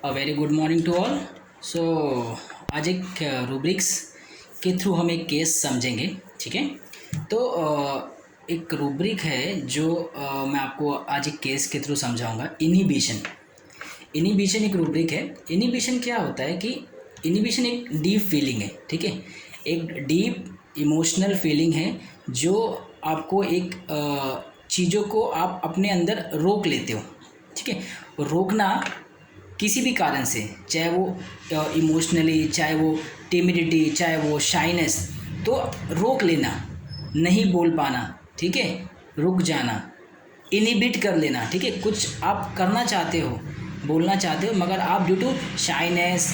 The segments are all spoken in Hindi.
Very good morning to all. So आज एक रूब्रिक्स के थ्रू हम एक केस समझेंगे, ठीक है। तो एक रूब्रिक है जो मैं आपको आज एक केस के थ्रू समझाऊंगा। इनिबिशन एक रूब्रिक है। इनिबिशन क्या होता है कि इनिबिशन एक डीप फीलिंग है, ठीक है। एक डीप इमोशनल फीलिंग है जो आपको एक चीज़ों को आप अपने अंदर रोक लेते हो, ठीक है। रोकना किसी भी कारण से, चाहे वो इमोशनली, चाहे वो टिमिडिटी, चाहे वो शाइनेस, तो रोक लेना, नहीं बोल पाना, ठीक है, रुक जाना, इनिबिट कर लेना, ठीक है। कुछ आप करना चाहते हो, बोलना चाहते हो, मगर आप due to shyness,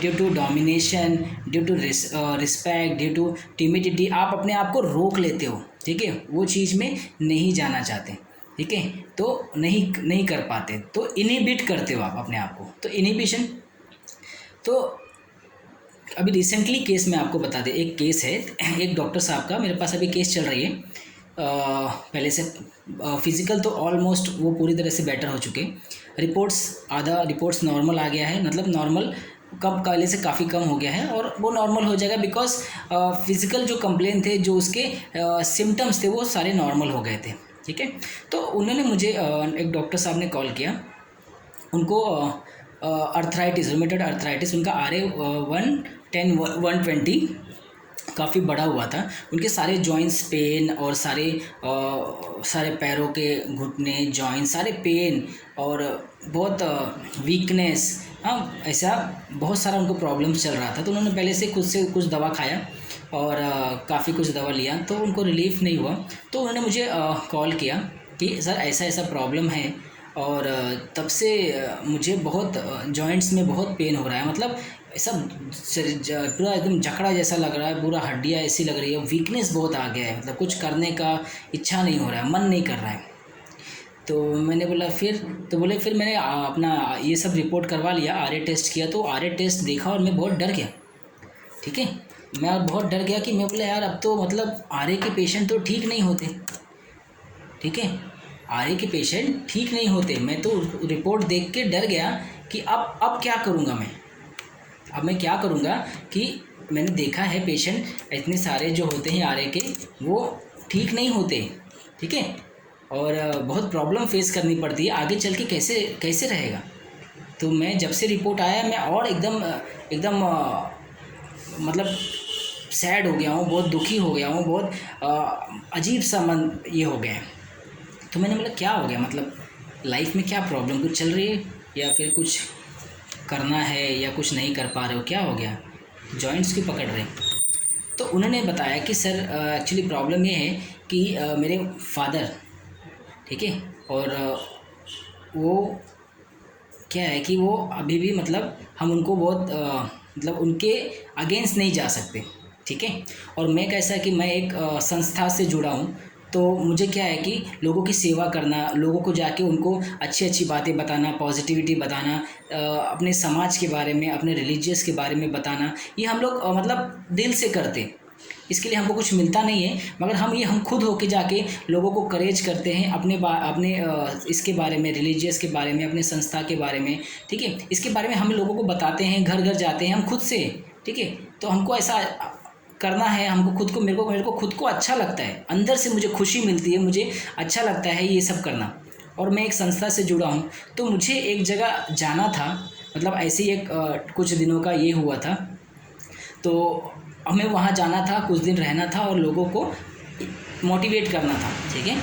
due to domination, due to respect, due to timidity आप अपने आप को रोक लेते हो, ठीक है। वो चीज़ में नहीं जाना चाहते, ठीक है, तो नहीं कर पाते, तो इनिबिट करते हो आप अपने आप को, तो इनिबिशन। तो अभी रिसेंटली केस में आपको बता दें, एक केस है, एक डॉक्टर साहब का मेरे पास अभी केस चल रही है। पहले से फिज़िकल तो ऑलमोस्ट वो पूरी तरह से बेटर हो चुके। आधा रिपोर्ट्स नॉर्मल आ गया है, मतलब नॉर्मल कब पहले से काफ़ी कम हो गया है और वो नॉर्मल हो जाएगा, बिकॉज फिज़िकल जो कंप्लेन थे, जो उसके सिम्टम्स थे, वो सारे नॉर्मल हो गए थे, ठीक है। तो उन्होंने मुझे एक डॉक्टर साहब ने कॉल किया। उनको अर्थराइटिस, रूमेटॉइड अर्थराइटिस, उनका RA 110 120 काफ़ी बड़ा हुआ था। उनके सारे जॉइंट्स पेन और सारे पैरों के घुटने जॉइंट सारे पेन और बहुत वीकनेस, हाँ, ऐसा बहुत सारा उनको प्रॉब्लम्स चल रहा था। तो उन्होंने पहले से खुद से कुछ दवा खाया और काफ़ी कुछ दवा लिया, तो उनको रिलीफ नहीं हुआ। तो उन्होंने मुझे कॉल किया कि सर ऐसा ऐसा प्रॉब्लम है और तब से मुझे बहुत जॉइंट्स में बहुत पेन हो रहा है, मतलब ऐसा पूरा एकदम जकड़ा जैसा लग रहा है, पूरा हड्डियाँ ऐसी लग रही है, वीकनेस बहुत आ गया है, मतलब कुछ करने का इच्छा नहीं हो रहा है, मन नहीं कर रहा है। तो मैंने बोला फिर, तो बोले फिर मैंने अपना ये सब रिपोर्ट करवा लिया, RA टेस्ट किया, तो RA टेस्ट देखा और मैं बहुत डर गया, ठीक है। मैं बहुत डर गया कि मैं बोला यार अब तो मतलब RA के पेशेंट तो ठीक नहीं होते, ठीक है, RA के पेशेंट ठीक नहीं होते। मैं तो रिपोर्ट देख के डर गया कि अब क्या करूँगा मैं। अब मैं क्या करूँगा कि मैंने देखा है पेशेंट इतने सारे जो होते हैं RA के, वो ठीक नहीं होते, ठीक है, और बहुत प्रॉब्लम फेस करनी पड़ती है, आगे चल के कैसे रहेगा। तो मैं जब से रिपोर्ट आया, मैं और एकदम मतलब सैड हो गया हूँ, बहुत दुखी हो गया हूँ, बहुत अजीब सा मन ये हो गया है। तो मैंने बोला क्या हो गया, मतलब लाइफ में क्या प्रॉब्लम कुछ चल रही है, या फिर कुछ करना है, या कुछ नहीं कर पा रहे हो, क्या हो गया, जॉइंट्स क्यों पकड़ रहे। तो उन्होंने बताया कि सर एक्चुअली प्रॉब्लम ये है कि मेरे फादर, ठीक है, और वो क्या है कि वो अभी भी, मतलब हम उनको बहुत मतलब उनके अगेंस्ट नहीं जा सकते, ठीक है। और मैं कैसा है कि मैं एक संस्था से जुड़ा हूँ, तो मुझे क्या है कि लोगों की सेवा करना, लोगों को जाके उनको अच्छी अच्छी बातें बताना, पॉजिटिविटी बताना, अपने समाज के बारे में, अपने रिलीजियस के बारे में बताना, ये हम लोग मतलब दिल से करते। इसके लिए हमको कुछ मिलता नहीं है, मगर हम खुद होके जाके लोगों को करेज करते हैं अपने इसके बारे में, रिलीजियस के बारे में, अपने संस्था के बारे में, ठीक है, इसके बारे में हम लोगों को बताते हैं, घर घर जाते हैं हम खुद से, ठीक है। तो हमको ऐसा करना है, हमको खुद को, मेरे को खुद को अच्छा लगता है, अंदर से मुझे खुशी मिलती है, मुझे अच्छा लगता है ये सब करना। और मैं एक संस्था से जुड़ा हूँ, तो मुझे एक जगह जाना था, मतलब ऐसे ही एक कुछ दिनों का ये हुआ था, तो हमें वहाँ जाना था, कुछ दिन रहना था और लोगों को मोटिवेट करना था, ठीक है।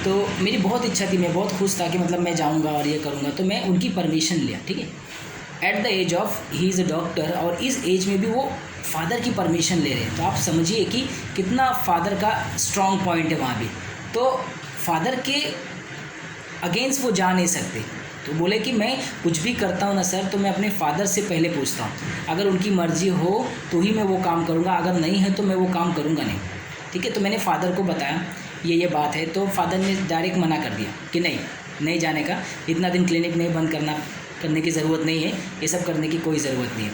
तो मेरी बहुत इच्छा थी, मैं बहुत खुश था कि मतलब मैं जाऊँगा और ये करूँगा, तो मैं उनकी परमिशन लिया, ठीक है। At the age of he is a doctor, और इस एज में भी वो फादर की परमिशन ले रहे हैं, तो आप समझिए कि कितना फादर का स्ट्रॉन्ग पॉइंट है वहाँ भी। तो फादर के अगेंस्ट वो जा नहीं सकते, तो बोले कि मैं कुछ भी करता हूँ ना सर, तो मैं अपने फादर से पहले पूछता हूँ, अगर उनकी मर्ज़ी हो तो ही मैं वो काम करूँगा, अगर नहीं है तो मैं वो काम करूँगा नहीं, ठीक है। तो मैंने फादर को बताया ये बात है, तो फादर ने डायरेक्ट मना कर दिया कि नहीं जाने का, इतना दिन क्लिनिक नहीं बंद करने की ज़रूरत नहीं है, ये सब करने की कोई ज़रूरत नहीं है।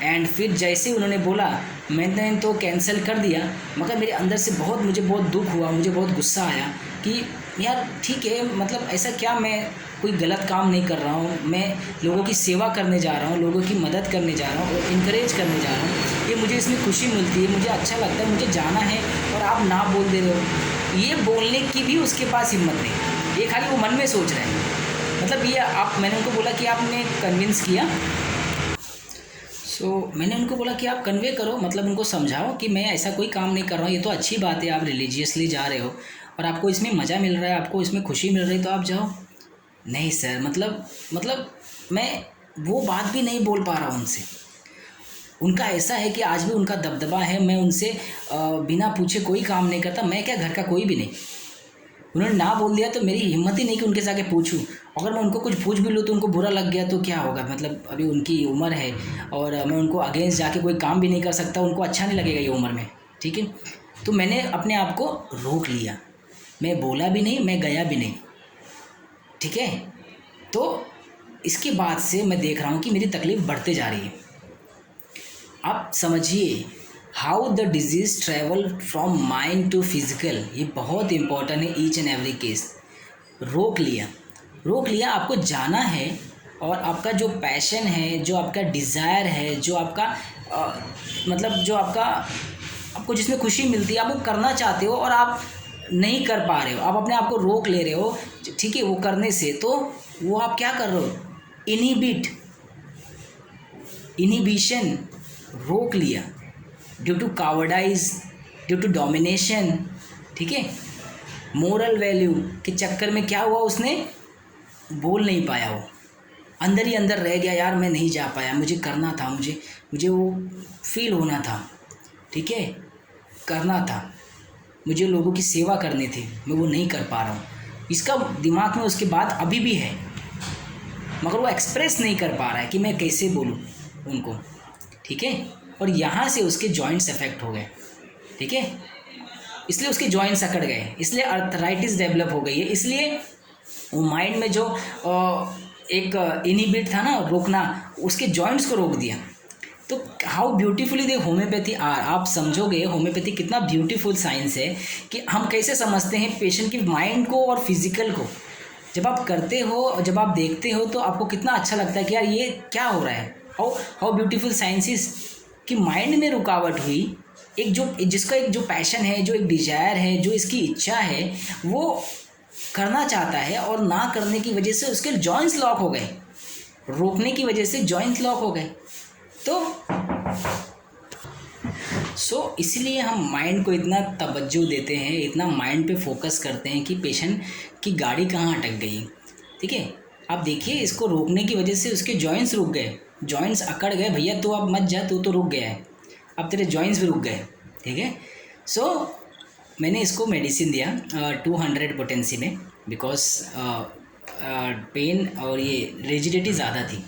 एंड फिर जैसे उन्होंने बोला, मैंने तो कैंसिल कर दिया, मगर मेरे अंदर से मुझे बहुत दुख हुआ, मुझे बहुत गुस्सा आया कि यार ठीक है, मतलब ऐसा क्या, मैं कोई गलत काम नहीं कर रहा हूँ, मैं लोगों की सेवा करने जा रहा हूँ, लोगों की मदद करने जा रहा हूँ और इनकरेज करने जा रहा हूँ, ये मुझे इसमें खुशी मिलती है, मुझे अच्छा लगता है, मुझे जाना है, और आप ना बोल दे रहे हो। ये बोलने की भी उसके पास हिम्मत नहीं, ये खाली वो मन में सोच रहे हैं। मतलब ये आप, मैंने उनको बोला कि आपने कन्विंस किया, मैंने उनको बोला कि आप कन्वे करो, मतलब उनको समझाओ कि मैं ऐसा कोई काम नहीं कर रहा हूँ, ये तो अच्छी बात है, आप रिलीजियसली जा रहे हो और आपको इसमें मज़ा मिल रहा है, आपको इसमें खुशी मिल रही है, तो आप जाओ। नहीं सर, मतलब मैं वो बात भी नहीं बोल पा रहा हूँ उनसे। उनका ऐसा है कि आज भी उनका दबदबा है, मैं उनसे बिना पूछे कोई काम नहीं करता, मैं क्या घर का कोई भी नहीं। उन्होंने ना बोल दिया तो मेरी हिम्मत ही नहीं कि उनके जाके पूछूं। अगर मैं उनको कुछ पूछ भी लूँ तो उनको बुरा लग गया तो क्या होगा, मतलब अभी उनकी उम्र है और मैं उनको अगेंस्ट जाके कोई काम भी नहीं कर सकता, उनको अच्छा नहीं लगेगा ये उम्र में, ठीक है। तो मैंने अपने आप को रोक लिया, मैं बोला भी नहीं, मैं गया भी नहीं, ठीक है। तो इसके बाद से मैं देख रहा हूँ कि मेरी तकलीफ़ बढ़ते जा रही है। आप समझिए how the disease travel from mind to physical, ये बहुत इंपॉर्टेंट है ईच एंड एवरी केस। रोक लिया, रोक लिया, आपको जाना है और आपका जो पैशन है, जो आपका डिज़ायर है, जो आपका मतलब जो आपका, आपको जिसमें खुशी मिलती है, आप वो करना चाहते हो और आप नहीं कर पा रहे हो, आप अपने आप को रोक ले रहे हो, ठीक है, वो करने से, तो वो आप क्या कर रहे हो, इनहिबिशन, रोक लिया, due to cowardice, due to domination, ठीक है। मोरल वैल्यू के चक्कर में क्या हुआ, उसने बोल नहीं पाया, वो अंदर ही अंदर रह गया, यार मैं नहीं जा पाया, मुझे करना था, मुझे वो फील होना था, ठीक है, करना था, मुझे लोगों की सेवा करनी थी, मैं वो नहीं कर पा रहा हूँ। इसका दिमाग में उसके बाद अभी भी है, मगर वो एक्सप्रेस नहीं कर पा रहा है कि मैं कैसे बोलूँ उनको, ठीक है। और यहाँ से उसके जॉइंट्स अफेक्ट हो गए, ठीक है, इसलिए उसके जॉइंट्स अकड़ गए, इसलिए अर्थराइटिस डेवलप हो गई है, इसलिए वो माइंड में जो एक इनहिबिट था ना, रोकना, उसके जॉइंट्स को रोक दिया। तो how beautifully they homeopathy are, आप समझोगे होम्योपैथी कितना ब्यूटीफुल साइंस है कि हम कैसे समझते हैं पेशेंट की माइंड को और फिजिकल को। जब आप करते हो और जब आप देखते हो तो आपको कितना अच्छा लगता है कि यार ये क्या हो रहा है, हाउ ब्यूटीफुल साइंस इज, कि माइंड में रुकावट हुई, एक जो जिसका एक जो पैशन है, जो एक डिजायर है, जो इसकी इच्छा है, वो करना चाहता है और ना करने की वजह से उसके जॉइंट्स लॉक हो गए, रोकने की वजह से जॉइंट्स लॉक हो गए। तो इसलिए हम माइंड को इतना तवज्जो देते हैं, इतना माइंड पे फोकस करते हैं कि पेशेंट की गाड़ी कहाँ अटक गई, ठीक है। आप देखिए, इसको रोकने की वजह से उसके जॉइंट्स रुक गए, जॉइंट्स अकड़ गए, भैया तो अब मत जा, तू तो रुक गया है, अब तेरे जॉइंट्स भी रुक गए, ठीक है। मैंने इसको मेडिसिन दिया 200 पोटेंसी में, बिकॉज पेन और ये रिजिडिटी ज़्यादा थी।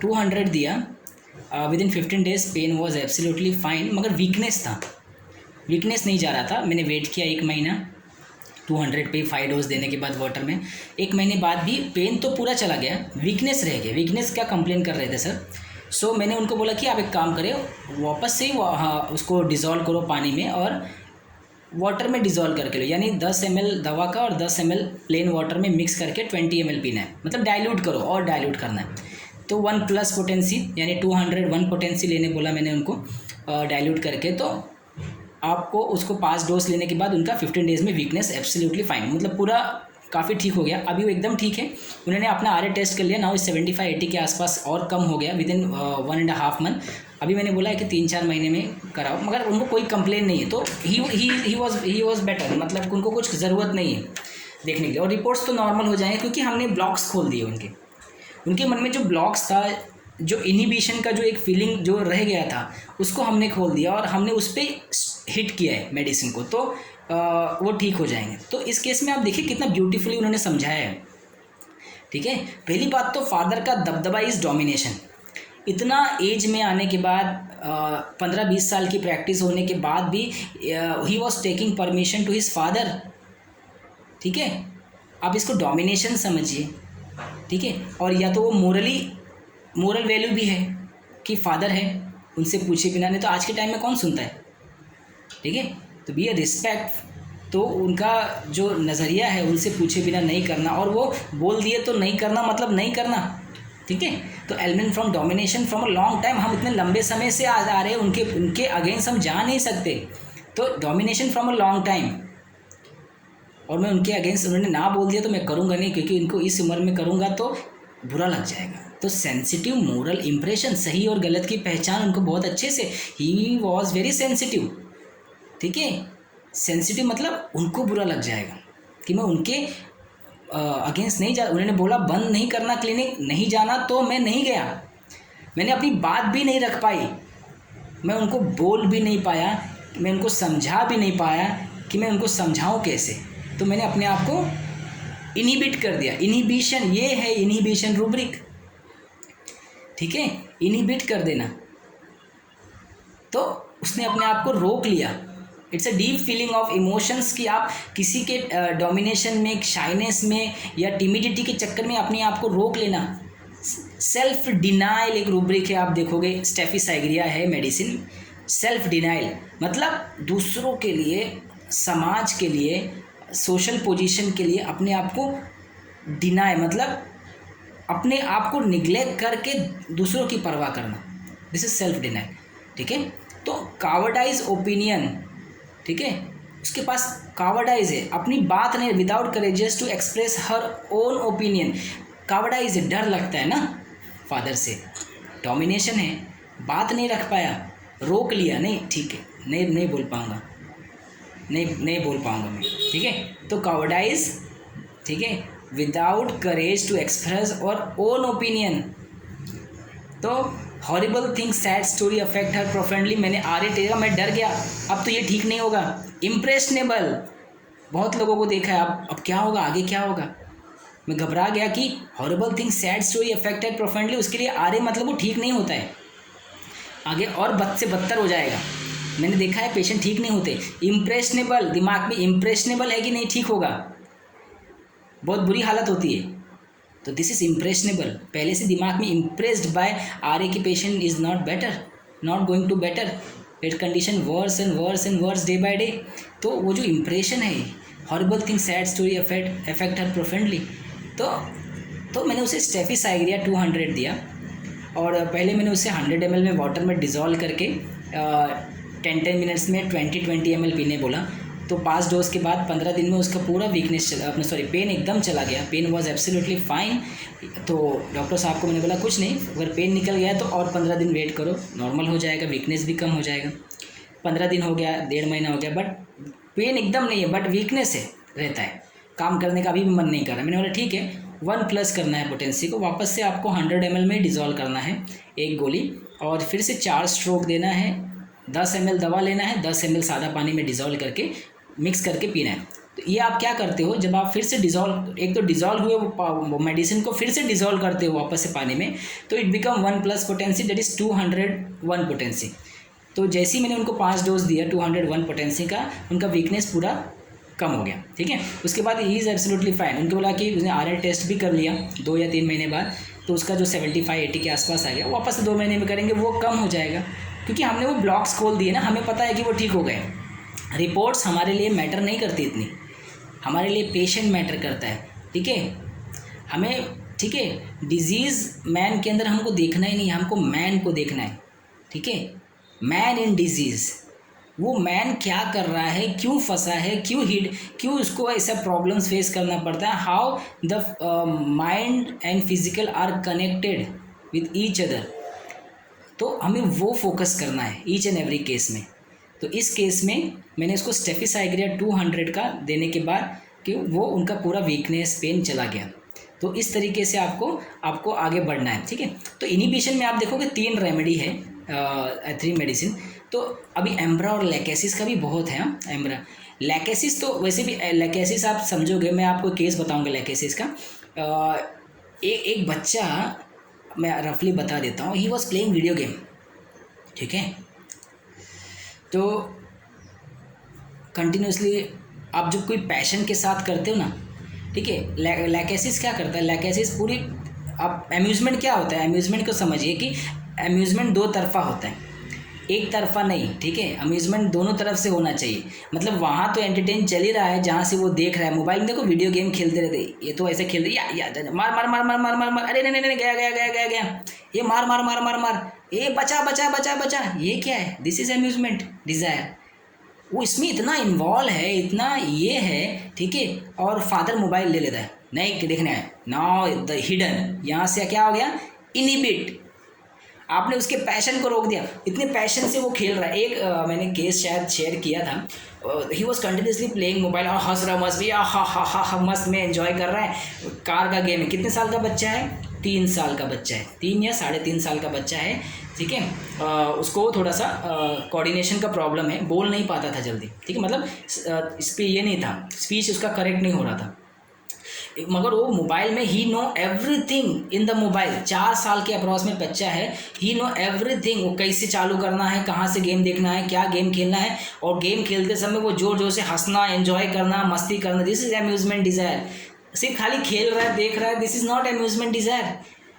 200 दिया, within 15 days pain was absolutely fine, मगर वीकनेस था, वीकनेस नहीं जा रहा था। मैंने वेट किया 1 महीना, 200 पे 5 डोज देने के बाद वाटर में, 1 महीने बाद भी पेन तो पूरा चला गया, वीकनेस रह गया। वीकनेस क्या कंप्लेन कर रहे थे सर। मैंने उनको बोला कि आप एक काम करें, वापस से ही उसको डिज़ोल्व करो पानी में और वाटर में डिज़ोल्व करके लो, यानी 10 ml दवा का और 10 ml प्लेन वाटर में मिक्स करके 20 ml पीना है, मतलब डाइल्यूट करो और डाइल्यूट करना है। तो 1+ पोटेंसी यानी 201 पोटेंसी लेने बोला मैंने उनको डाइल्यूट करके। तो आपको उसको 5 डोज लेने के बाद उनका 15 डेज़ में वीकनेस एब्सोल्युटली फाइन, मतलब पूरा काफ़ी ठीक हो गया। अभी वो एकदम ठीक है, उन्होंने अपना RA टेस्ट कर लिया, नाउ 75-80 के आसपास और कम हो गया विद इन 1.5 मंथ। अभी मैंने बोला है कि 3-4 महीने में कराओ, मगर उनको कोई कंप्लेन नहीं है, तो ही वॉज बेटर, मतलब उनको कुछ ज़रूरत नहीं है देखने के लिए, और रिपोर्ट्स तो नॉर्मल हो जाएंगे क्योंकि हमने ब्लॉक्स खोल दिए उनके मन में जो ब्लॉक्स था, जो इनहिबिशन का जो एक फीलिंग जो रह गया था, उसको हमने खोल दिया और हमने उस पर हिट किया है मेडिसिन को, तो वो ठीक हो जाएंगे। तो इस केस में आप देखिए कितना ब्यूटीफुली उन्होंने समझाया है, ठीक है। पहली बात तो फादर का दबदबा इज़ डोमिनेशन। इतना एज में आने के बाद 15-20 साल की प्रैक्टिस होने के बाद भी he was taking permission to his father, ठीक है। आप इसको डोमिनेशन समझिए, ठीक है। और या तो वो मोरल वैल्यू भी है कि फादर है, उनसे पूछे बिना, नहीं तो आज के टाइम में कौन सुनता है, ठीक है। तो बी ए रिस्पेक्ट तो उनका जो नज़रिया है उनसे पूछे बिना नहीं करना, और वो बोल दिए तो नहीं करना मतलब नहीं करना, ठीक है। तो element from domination from a long time, हम इतने लंबे समय से आ रहे हैं, उनके अगेंस्ट हम जा नहीं सकते। तो domination from a long time, और मैं उनके अगेंस्ट, उन्होंने ना बोल दिया तो मैं करूँगा नहीं, क्योंकि इनको इस उम्र में करूँगा तो बुरा लग जाएगा। तो सेंसिटिव मोरल इंप्रेशन, सही और गलत की पहचान उनको बहुत अच्छे से, ही वॉज वेरी सेंसिटिव, ठीक है। सेंसिटिव मतलब उनको बुरा लग जाएगा कि मैं उनके अगेंस्ट नहीं जा, उन्होंने बोला बंद नहीं करना क्लिनिक, नहीं जाना, तो मैं नहीं गया, मैंने अपनी बात भी नहीं रख पाई, मैं उनको बोल भी नहीं पाया, मैं उनको समझा भी नहीं पाया कि मैं उनको समझाऊं कैसे, तो मैंने अपने आप को इनहिबिट कर दिया। इनहिबिशन, ये है इनहिबिशन रूब्रिक, ठीक है, इनहिबिट कर देना। तो उसने अपने आप को रोक लिया। It's a deep feeling of emotions कि आप किसी के डोमिनेशन में, शाइनेस में या टिमिडिटी के चक्कर में अपने आप को रोक लेना। सेल्फ डिनाइल एक रूब्रिक है, आप देखोगे स्टेफी साइग्रिया है मेडिसिन। सेल्फ डिनाइल मतलब दूसरों के लिए, समाज के लिए, सोशल पोजीशन के लिए अपने आप को डिनाई, मतलब अपने आप को निग्लेक्ट करके दूसरों की परवाह करना, दिस इज सेल्फ डिनाइल, ठीक है। तो कावर्डाइज ओपिनियन, ठीक है, उसके पास कावर्डाइज है, अपनी बात नहीं, without courages to express her own opinion. Cowardice है, डर लगता है ना फादर से, डोमिनेशन है, बात नहीं रख पाया, रोक लिया, नहीं ठीक है, नहीं बोल पाऊँगा, नहीं बोल पाऊँगा मैं, ठीक है। तो कावर्डाइज, ठीक है, विदाउट करेज टू एक्सप्रेस और ओन ओपिनियन। तो horrible thing, sad story affect her profoundly, मैंने आरे टेरा, मैं डर गया, अब तो ये ठीक नहीं होगा। इम्प्रेशनेबल, बहुत लोगों को देखा है, अब क्या होगा, आगे क्या होगा, मैं घबरा गया कि horrible thing, sad story affected profoundly, उसके लिए आरे मतलब वो ठीक नहीं होता है, आगे और बद से बदतर हो जाएगा। मैंने देखा है पेशेंट ठीक नहीं होते। इम्प्रेशनेबल, दिमाग में इम्प्रेशनेबल है कि नहीं ठीक होगा, बहुत बुरी हालत होती है, तो दिस इज इम्प्रेशनेबल, पहले से दिमाग में इम्प्रेस्ड बाय आर ए की patient is not better, not going to better, it condition worse and worse and worse day by day. तो वो जो इम्प्रेशन है, horrible thing, sad story affect her profoundly, तो मैंने उसे स्टेफी साइग्रिया 200 दिया, और पहले मैंने उसे 100 ml में वाटर में डिज़ोल्व करके 10 मिनट्स में 20 ml पीने बोला। तो 5 डोज के बाद 15 दिन में उसका पूरा वीकनेस पेन एकदम चला गया, पेन वॉज एब्सोल्युटली फाइन। तो डॉक्टर साहब को मैंने बोला कुछ नहीं, अगर पेन निकल गया तो और 15 दिन वेट करो, नॉर्मल हो जाएगा, वीकनेस भी कम हो जाएगा। 15 दिन हो गया, 1.5 महीना हो गया, बट पेन एकदम नहीं है, बट वीकनेस है, रहता है, काम करने का अभी भी मन नहीं कर रहा। मैंने बोला ठीक है, 1+ करना है पोटेंसी को, वापस से आपको 100 ml में डिज़ोल्व करना है एक गोली, और फिर से 4 स्ट्रोक देना है, 10 ml दवा लेना है, 10 ml सादा पानी में डिज़ोल्व करके मिक्स करके पीना है। तो ये आप क्या करते हो, जब आप फिर से डिज़ोल्व, एक तो डिज़ोल्व हुए वो मेडिसिन को फिर से डिज़ोल्व करते हो वापस से पानी में, तो it become 1+ potency, that is 201 potency. तो जैसे ही मैंने उनको 5 डोज दिया 201 पोटेंसी का, उनका वीकनेस पूरा कम हो गया, ठीक है। उसके बाद ही इज़ एब्सोल्युटली फाइन। उनको बोला कि उसने आर टेस्ट भी कर लिया 2 या 3 महीने बाद, तो उसका जो 75-80 के आसपास आ गया, वापस से 2 महीने में करेंगे, वो कम हो जाएगा, क्योंकि हमने वो ब्लॉक्स खोल दिए ना, हमें पता है कि वो ठीक हो गए। रिपोर्ट्स हमारे लिए मैटर नहीं करती इतनी, हमारे लिए पेशेंट मैटर करता है, ठीक है। हमें, ठीक है, डिजीज़ मैन के अंदर हमको देखना ही नहीं है, हमको मैन को देखना है, ठीक है। मैन इन डिजीज़, वो मैन क्या कर रहा है, क्यों फंसा है, क्यों उसको ऐसा प्रॉब्लम्स फेस करना पड़ता है, how the mind and physical are connected with each other. तो हमें वो फोकस करना है ईच एंड एवरी केस में। तो इस केस में मैंने इसको स्टेफी साइग्रिया 200 का देने के बाद कि वो उनका पूरा वीकनेस, पेन चला गया। तो इस तरीके से आपको आगे बढ़ना है, ठीक है। तो इनिबिशन में आप देखोगे 3 रेमेडी है, 3 मेडिसिन। तो अभी एम्ब्रा और लैकेसिस का भी बहुत है। एम्ब्रा, लैकेसिस तो वैसे भी, लैकेसिस आप समझोगे, मैं आपको केस बताऊंगा लैकेसिस का। एक बच्चा, मैं रफली बता देता हूँ, he was playing video game, ठीक है। तो कंटिन्यूसली आप जब कोई पैशन के साथ करते हो ना, ठीक है, लैकेसिस क्या करता है, लैकेसिस पूरी, आप अम्यूज़मेंट क्या होता है, अम्यूज़मेंट को समझिए कि अम्यूज़मेंट 2 तरफा होता है। एक तरफा नहीं, ठीक है। अम्यूज़मेंट दोनों तरफ से होना चाहिए। मतलब वहाँ तो एंटरटेन चल ही रहा है जहाँ से वो देख रहा है। मोबाइल में देखो वीडियो गेम खेलते रहते, ये तो ऐसे खेल रहे या मार मार मार मार मार मार मार, अरे नहीं नहीं नहीं, गया गया गया गया गया, ये मार मार मार मार मार, ये बचा बचा बचा बचा, ये क्या है? This is amusement desire. वो इसमें इतना इन्वॉल्व है, इतना ये है, ठीक है। और फादर मोबाइल ले लेता है, नहीं देखना है, नाउ द हिडन, यहाँ से क्या हो गया? इनिबिट। आपने उसके पैशन को रोक दिया, इतने पैशन से वो खेल रहा है। एक मैंने केस शायद शेयर किया था, he was continuously playing mobile और हंस रहा, मस्त भैया, हा हा हा हा, मस्त में एंजॉय कर रहा है। कार का गेम है। कितने साल का बच्चा है? 3 साल का बच्चा है, 3 या 3.5 साल का बच्चा है, ठीक है। उसको थोड़ा सा कोऑर्डिनेशन का प्रॉब्लम है, बोल नहीं पाता था जल्दी, ठीक है। मतलब इस पर ये नहीं था, स्पीच उसका करेक्ट नहीं हो रहा था, मगर वो मोबाइल में ही know everything in the mobile. 4 साल के अप्रॉक्स में बच्चा है, ही नो एवरीथिंग। वो कैसे चालू करना है, कहाँ से गेम देखना है, क्या गेम खेलना है, और गेम खेलते समय वो जोर जोर से हंसना, एंजॉय करना, मस्ती करना। This is amusement desire. सिर्फ खाली खेल रहा है, देख रहा है, this is not amusement desire.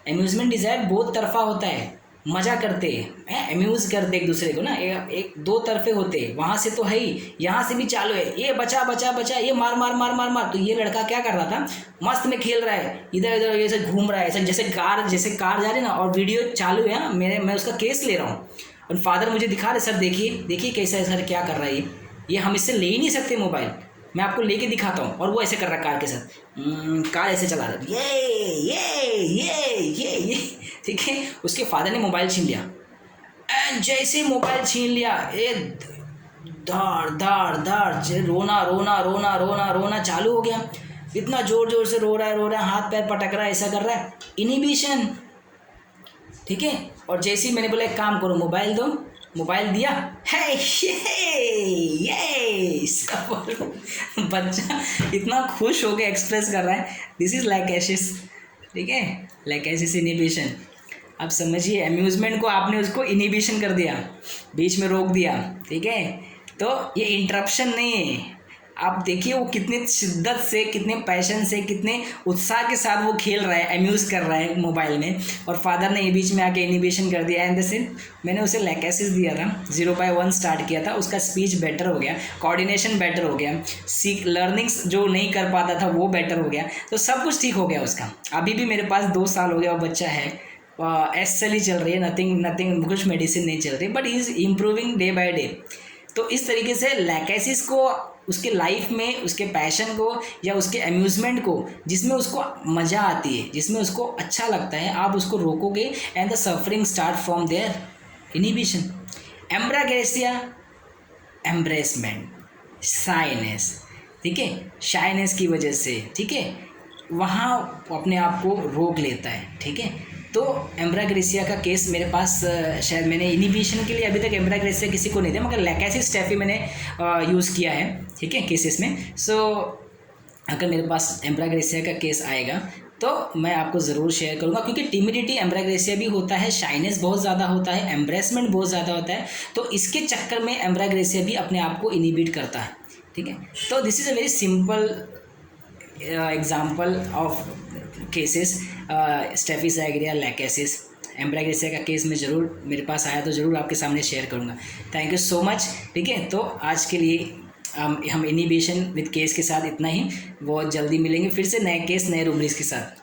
Amusement desire बहुत तरफा होता है, मज़ा करते हैं, अम्यूज़ करते एक दूसरे को ना, एक दो तरफे होते हैं। वहाँ से तो है ही, यहाँ से भी चालू है, ये बचा बचा बचा, ये मार मार मार मार मार। तो ये लड़का क्या कर रहा था? मस्त में खेल रहा है, इधर इधर ऐसे घूम रहा है, ऐसे जैसे कार जा रही है ना, और वीडियो चालू है। मैं उसका केस ले रहा हूँ, और फादर मुझे दिखा रहे, सर देखिए देखिए कैसा है सर, क्या कर रहा है ये हम इससे ले ही नहीं सकते मोबाइल, मैं आपको लेके दिखाता हूँ। और वो ऐसे कर रहा है कार के साथ, कार ऐसे चला रहा है, ये, ठीक है। उसके फादर ने मोबाइल छीन लिया, एंड जैसे मोबाइल छीन लिया, ये दाड़ दाड़ दाड़, रोना रोना रोना रोना रोना चालू हो गया। इतना जोर जोर से रो रहा है, हाथ पैर पटक रहा है, ऐसा कर रहा है, इनिबिशन, ठीक है। और जैसे ही मैंने बोला एक काम करो, मोबाइल दो, मोबाइल दिया है, ये सब बच्चा इतना खुश होकर एक्सप्रेस कर रहा है, दिस इज़ लाइकेसिस, ठीक है, लाइकेसिस इनिबिशन। अब समझिए, अम्यूज़मेंट को आपने उसको इनिबिशन कर दिया, बीच में रोक दिया, ठीक है। तो ये इंटरप्शन नहीं है। आप देखिए वो कितने शिद्दत से, कितने पैशन से, कितने उत्साह के साथ वो खेल रहा है, अम्यूज़ कर रहा है मोबाइल में, और फादर ने ये बीच में आके इनिबिशन कर दिया। एंड दिस मैंने उसे लैकेसिस दिया था, 0/1 स्टार्ट किया था, उसका स्पीच बेटर हो गया, कोऑर्डिनेशन बेटर हो गया, लर्निंग्स जो नहीं कर पाता था वो बेटर हो गया, तो सब कुछ ठीक हो गया उसका। अभी भी मेरे पास 2 साल हो गया, वो बच्चा है, एसएल ही चल रही है, नथिंग कुछ मेडिसिन नहीं चल रही, but he is improving day by day. तो इस तरीके से लैकेसिस को उसके लाइफ में, उसके पैशन को या उसके अम्यूज़मेंट को, जिसमें उसको मज़ा आती है, जिसमें उसको अच्छा लगता है, आप उसको रोकोगे, and the suffering start from there inhibition. Ambra grisea, embarrassment, shyness, ठीक है, शाइनेस की वजह से, ठीक है, वहाँ अपने आप को रोक लेता है, ठीक है। तो एम्ब्राग्रेसिया का केस मेरे पास, शायद मैंने इनिबिशन के लिए अभी तक एम्ब्राग्रेसिया किसी को नहीं दिया, मगर लैकेसिस स्टेफी मैंने यूज़ किया है, ठीक है, केसेस में। सो अगर मेरे पास एम्ब्राग्रेसिया का केस आएगा तो मैं आपको ज़रूर शेयर करूंगा, क्योंकि टिमिडिटी एम्ब्राग्रेसिया भी होता है, शाइनेस बहुत ज़्यादा होता है, एम्ब्रेसमेंट बहुत ज़्यादा होता है, तो इसके चक्कर में एम्ब्राग्रेसिया भी अपने आप को इनिबिट करता है, ठीक है। तो this is a very simple example of cases, staphysagria, lachesis, ambra grisea का केस में ज़रूर मेरे पास आया तो ज़रूर आपके सामने शेयर करूँगा। थैंक यू सो मच, ठीक है। तो आज के लिए हम इनिबिशन विद केस के साथ इतना ही, बहुत जल्दी मिलेंगे फिर से नए केस, नए रूबरीज के साथ।